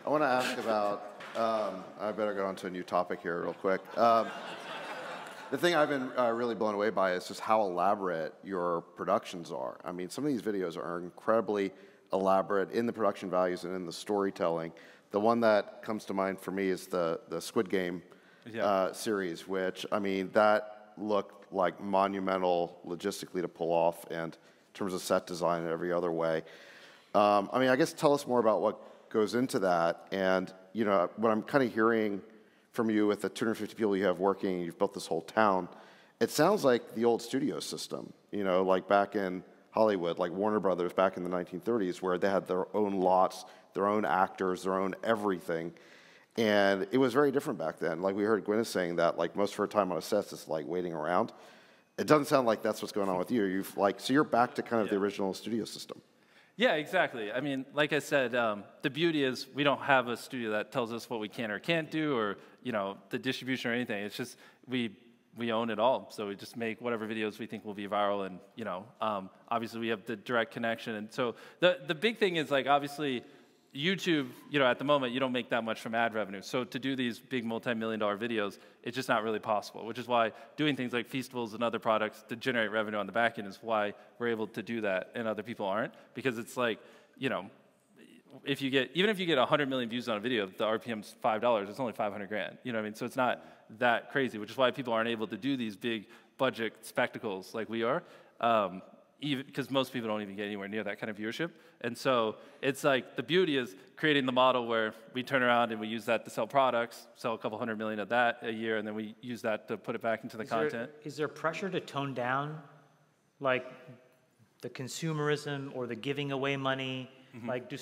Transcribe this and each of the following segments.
I want to ask about, I better go on to a new topic here real quick. The thing I've been really blown away by is just how elaborate your productions are. I mean, some of these videos are incredibly elaborate in the production values and in the storytelling. The one that comes to mind for me is the Squid Game series, which, I mean, that looked like monumental logistically to pull off and in terms of set design and every other way. I mean, I guess tell us more about what goes into that. And, you know, what I'm kind of hearing from you with the 250 people you have working, you've built this whole town, it sounds like the old studio system, you know, like back in Hollywood, like Warner Brothers back in the 1930s, where they had their own lots, their own actors, their own everything. And it was very different back then. Like we heard Gwyneth saying that, like most of her time on a set is like waiting around. It doesn't sound like that's what's going on with you. You've like, so you're back to kind of the original studio system. Yeah, exactly. I mean, like I said, the beauty is we don't have a studio that tells us what we can or can't do, or you know, the distribution or anything. It's just we own it all. So we just make whatever videos we think will be viral, and you know, obviously we have the direct connection. And so the big thing is like obviously YouTube, you know, at the moment you don't make that much from ad revenue. So to do these big multi-million-dollar videos, it's just not really possible. Which is why doing things like Feastables and other products to generate revenue on the back end is why we're able to do that, and other people aren't. Because it's like, you know, even if you get 100 million views on a video, the RPM's $5. It's only 500 grand. You know what I mean? So it's not that crazy. Which is why people aren't able to do these big budget spectacles like we are. Even because most people don't even get anywhere near that kind of viewership. And so it's like the beauty is creating the model where we turn around and we use that to sell products, sell a couple 100 million of that a year, and then we use that to put it back into the content. Is there pressure to tone down like the consumerism or the giving away money? Mm-hmm. Like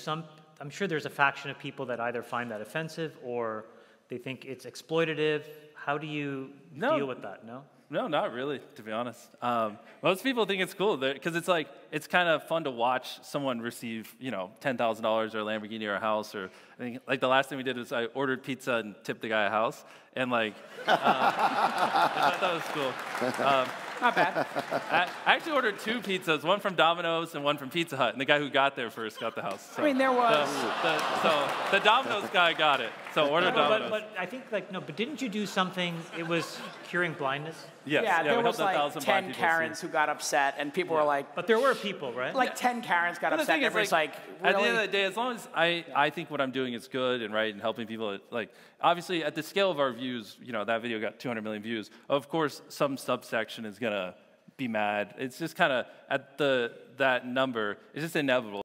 I'm sure there's a faction of people that either find that offensive or they think it's exploitative. How do you deal with that? No? No, not really, to be honest. Most people think it's cool because it's like it's kind of fun to watch someone receive, you know, $10,000 or a Lamborghini or a house. Or I think like the last thing we did was I ordered pizza and tipped the guy a house, and like I thought that was cool. Not bad. I actually ordered 2 pizzas, one from Domino's and one from Pizza Hut, and the guy who got there first got the house. So, I mean, there was... So the Domino's guy got it, so order Domino's. But I think, like, no, but didn't you do something, it was curing blindness? Yes. Yeah, there was like 1,000 10 Karens who got upset, and people were like... But there were people, right? Like 10 Karens got upset, and everyone's like, really? At the end of the day, as long as I think what I'm doing is good and right and helping people, like, obviously at the scale of our views, you know, that video got 200 million views. Of course, some subsection is going to be mad. It's just kind of at that number, it's just inevitable.